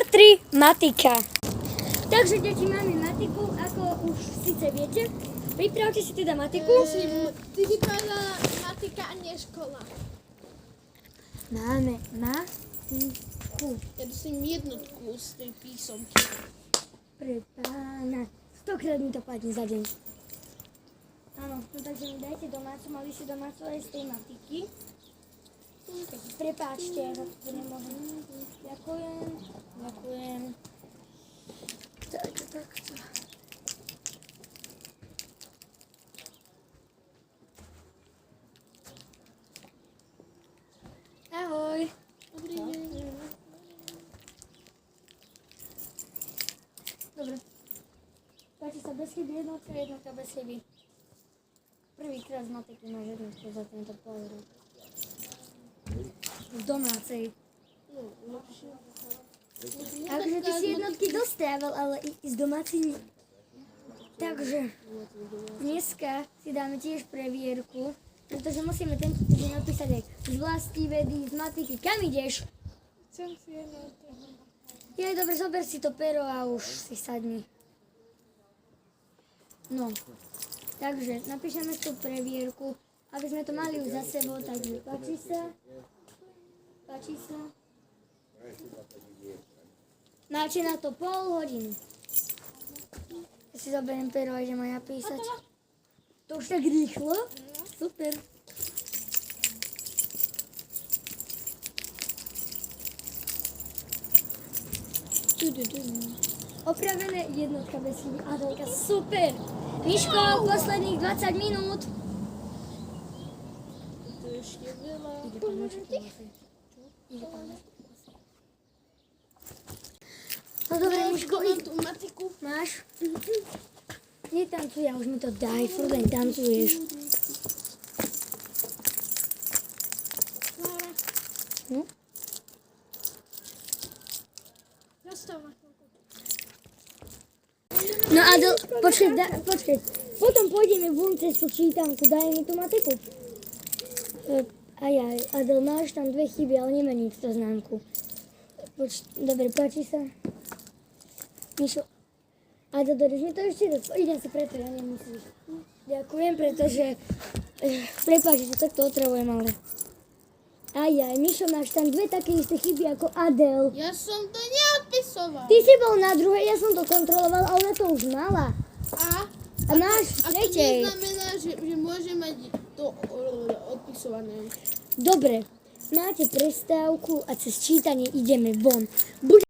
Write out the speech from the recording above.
3 matika. Takže deti, máme matiku, ako už síce viete. Pripravte si teda matiku. Ty si povedala matika a nie škola. Máme matiku. Ja dostím jednotku z tej písomky. Pre pána. 100-krát mi to padne za deň. Áno, no takže mi dajte domácu, mali si domácu aj z tej matiky. Prepáčte, ja to nemôžem. Ďakujem. Takto. Ahoj. Dobrý deň. Dobre. Páči sa bez chyby jednotka bez chyby. Prvýkrát z matiky máš jednotku za tento pol rok. V domácej. Akože ty si jednotky dostával, ale i z domácej nie. Takže dneska si dáme tiež previerku, pretože musíme tento týždeň napísať aj z vlasti vedy, z matiky. Kam ideš? Chcem si jednotku. Je dobre, zober si to pero a už si sadni. No, takže napíšeme tú previerku, aby sme to mali už za sebou, takže páči sa. Máte na to pol hodiny. Ja si zoberiem pero, aj že má napísať. To už tak rýchlo? Super. Opravené jednotka bez chyby. Adelka, super. Miško, posledných 20 minút. To je ešte veľa. Ide pán Moček. No dobre, Miško, Mám tú matiku. máš? Netancuj, ja už mi to daj, furt len tancuješ. Klára, No? zastav ma. No Adel, počkaj. Potom pôjdeme von cez tú čítanku, daj mi tú matiku. Adel, máš tam 2 chyby, ale nemení to známku. Dobre, páči sa. Mišo, Adel, dojdeš mi to ešte raz? Idem si preto, ja nemusíš. Ďakujem, pretože prepáč, že takto otravujem, ale... Mišo, máš tam 2 také isté chyby ako Adel. Ja som to neodpisoval. Ty si bol na druhej, ja som to kontroloval, ale ona to už mala. A máš v A to tretej. neznamená, že môže mať to odpisované. Dobre, máte prestávku a cez čítanie ideme von.